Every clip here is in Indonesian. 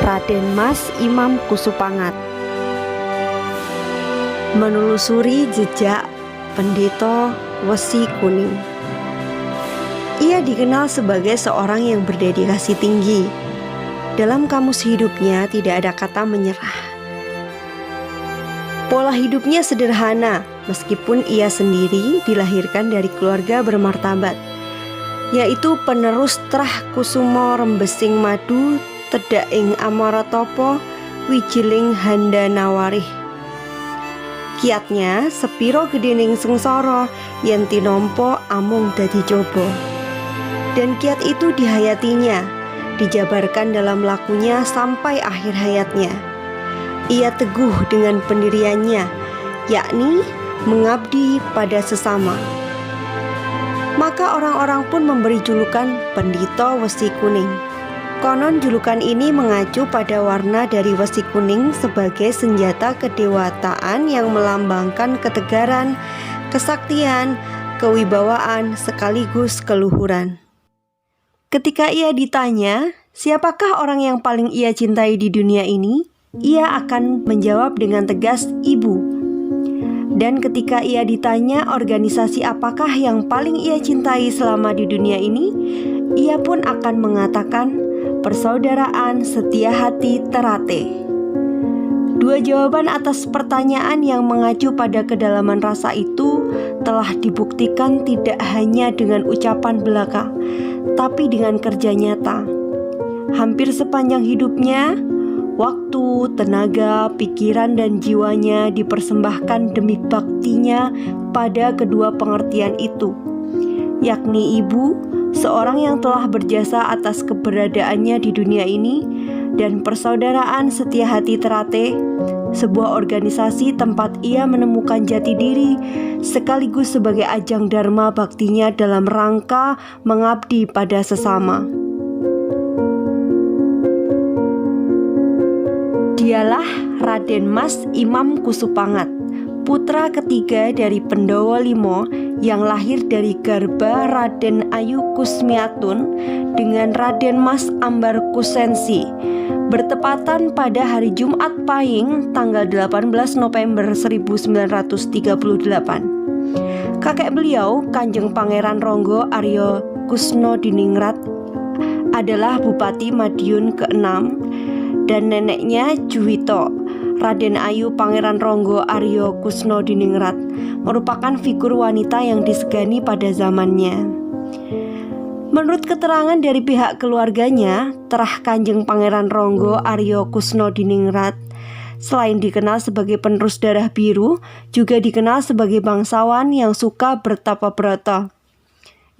Raden Mas Imam Kusupangat. Menelusuri jejak Pendeta Wesi Kuning. Ia dikenal sebagai seorang yang berdedikasi tinggi. Dalam kamus hidupnya tidak ada kata menyerah. Pola hidupnya sederhana, meskipun ia sendiri dilahirkan dari keluarga bermartabat, yaitu penerus Trah Kusumo Rembesing Madu Tedak ing Amaratopo Wijiling Handanawarih. Kiatnya sepiro gedening sengsara yen tinompo amung dadi coba. Dan kiat itu dihayatinya, dijabarkan dalam lakunya sampai akhir hayatnya. Ia teguh dengan pendiriannya, yakni mengabdi pada sesama. Maka orang-orang pun memberi julukan Pendeta Wesi Kuning. Konon julukan ini mengacu pada warna dari wesi kuning sebagai senjata kedewataan yang melambangkan ketegaran, kesaktian, kewibawaan sekaligus keluhuran. Ketika ia ditanya, siapakah orang yang paling ia cintai di dunia ini? Ia akan menjawab dengan tegas, ibu. Dan ketika ia ditanya organisasi apakah yang paling ia cintai selama di dunia ini, ia pun akan mengatakan Persaudaraan Setia Hati Terate. Dua jawaban atas pertanyaan yang mengacu pada kedalaman rasa itu telah dibuktikan tidak hanya dengan ucapan belaka, tapi dengan kerja nyata. Hampir sepanjang hidupnya, waktu, tenaga, pikiran, dan jiwanya dipersembahkan demi baktinya pada kedua pengertian itu, yakni ibu, seorang yang telah berjasa atas keberadaannya di dunia ini, dan Persaudaraan Setia Hati Terate, sebuah organisasi tempat ia menemukan jati diri sekaligus sebagai ajang dharma baktinya dalam rangka mengabdi pada sesama. Dialah Raden Mas Imam Kusupangat, putra ketiga dari Pendowo Limo yang lahir dari garba Raden Ayu Kusmiatun dengan Raden Mas Ambar Kusensi, bertepatan pada hari Jumat Pahing tanggal 18 November 1938. Kakek beliau, Kanjeng Pangeran Ronggo Aryo Kusnodiningrat, adalah Bupati Madiun ke-6, dan neneknya Juwito, Raden Ayu Pangeran Ronggo Aryo Kusnodiningrat, merupakan figur wanita yang disegani pada zamannya. Menurut keterangan dari pihak keluarganya, Trah Kanjeng Pangeran Ronggo Aryo Kusnodiningrat selain dikenal sebagai penerus darah biru, juga dikenal sebagai bangsawan yang suka bertapa brata,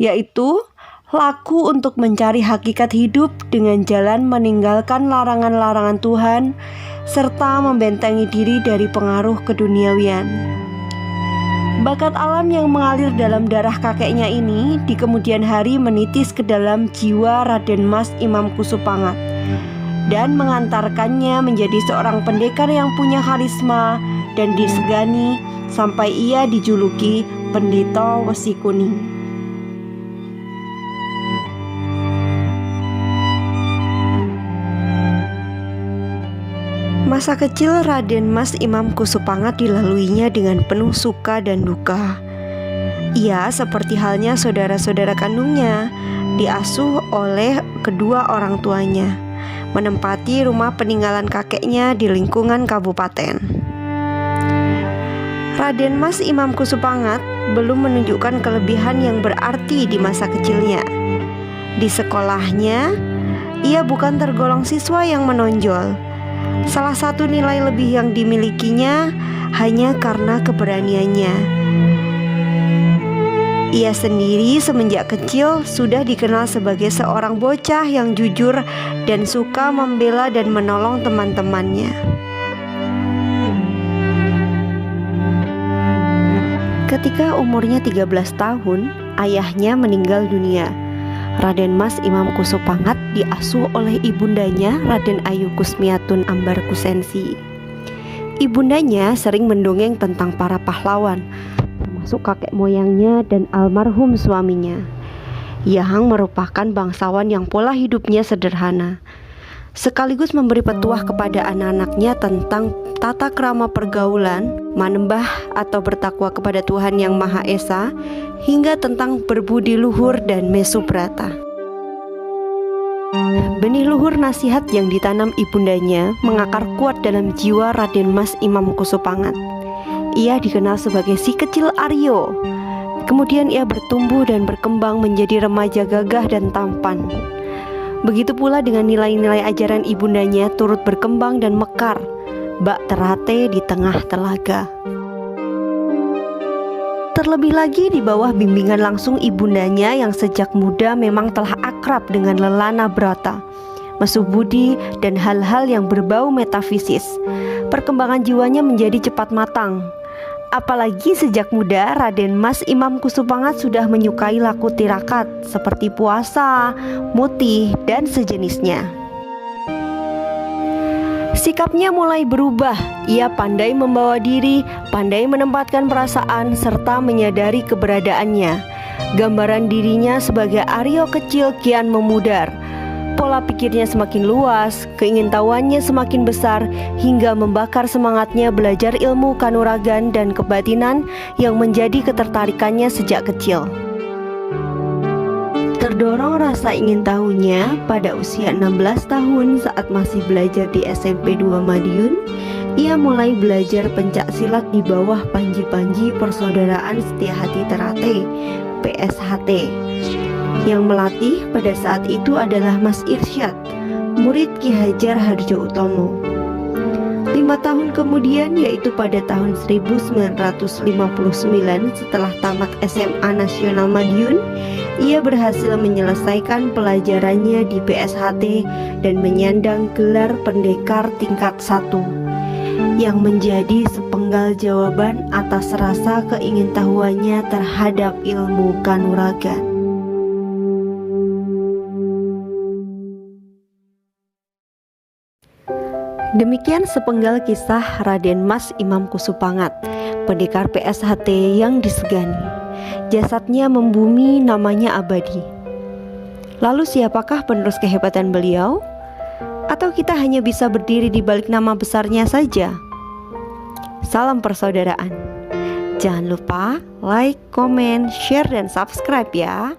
yaitu laku untuk mencari hakikat hidup dengan jalan meninggalkan larangan-larangan Tuhan serta membentengi diri dari pengaruh keduniawian. Bakat alam yang mengalir dalam darah kakeknya ini di kemudian hari menitis ke dalam jiwa Raden Mas Imam Kusupangat dan mengantarkannya menjadi seorang pendekar yang punya karisma dan disegani sampai ia dijuluki Pendeta Wesi Kuning. Masa kecil Raden Mas Imam Kusupangat dilaluinya dengan penuh suka dan duka. Ia seperti halnya saudara-saudara kandungnya, diasuh oleh kedua orang tuanya, menempati rumah peninggalan kakeknya di lingkungan kabupaten. Raden Mas Imam Kusupangat belum menunjukkan kelebihan yang berarti di masa kecilnya. Di sekolahnya, ia bukan tergolong siswa yang menonjol. Salah satu nilai lebih yang dimilikinya hanya karena keberaniannya. Ia sendiri semenjak kecil sudah dikenal sebagai seorang bocah yang jujur dan suka membela dan menolong teman-temannya. Ketika umurnya 13 tahun, ayahnya meninggal dunia. Raden Mas Imam Kusupangat diasuh oleh ibundanya Raden Ayu Kusmiatun Ambar Kusensi. Ibundanya sering mendongeng tentang para pahlawan, termasuk kakek moyangnya dan almarhum suaminya, yang merupakan bangsawan yang pola hidupnya sederhana. sekaligus memberi petuah kepada anak-anaknya tentang tata krama pergaulan, manembah atau bertakwa kepada Tuhan Yang Maha Esa, hingga tentang berbudi luhur dan mesubrata. Benih luhur nasihat yang ditanam ibundanya mengakar kuat dalam jiwa Raden Mas Imam Kusupangat. Ia dikenal sebagai si kecil Aryo. Kemudian ia bertumbuh dan berkembang menjadi remaja gagah dan tampan. Begitu pula dengan nilai-nilai ajaran ibundanya turut berkembang dan mekar, bak terate di tengah telaga. Terlebih lagi di bawah bimbingan langsung ibundanya yang sejak muda memang telah akrab dengan lelana brata, mesu budi, dan hal-hal yang berbau metafisis. Perkembangan jiwanya menjadi cepat matang. Apalagi sejak muda Raden Mas Imam Kusupangat sudah menyukai laku tirakat seperti puasa, mutih, dan sejenisnya. Sikapnya mulai berubah. Ia pandai membawa diri, pandai menempatkan perasaan, serta menyadari keberadaannya. Gambaran dirinya sebagai Aryo kecil kian memudar. Pola pikirnya semakin luas, keingintahuannya semakin besar, hingga membakar semangatnya belajar ilmu kanuragan dan kebatinan yang menjadi ketertarikannya sejak kecil. Terdorong rasa ingin tahunya, pada usia 16 tahun saat masih belajar di SMP 2 Madiun, ia mulai belajar pencak silat di bawah Panji-Panji Persaudaraan Setiahati Terate, PSHT. Yang melatih pada saat itu adalah Mas Irsyad, murid Ki Hajar Hardjoutomo. 5 tahun kemudian, yaitu pada tahun 1959, setelah tamat SMA Nasional Madiun, ia berhasil menyelesaikan pelajarannya di PSHT dan menyandang gelar pendekar tingkat 1, yang menjadi sepenggal jawaban atas rasa keingintahuannya terhadap ilmu kanuragan. Demikian sepenggal kisah Raden Mas Imam Kusupangat, pendekar PSHT yang disegani. Jasadnya membumi, namanya abadi. Lalu siapakah penerus kehebatan beliau? Atau kita hanya bisa berdiri di balik nama besarnya saja? Salam persaudaraan. Jangan lupa like, komen, share, dan subscribe ya.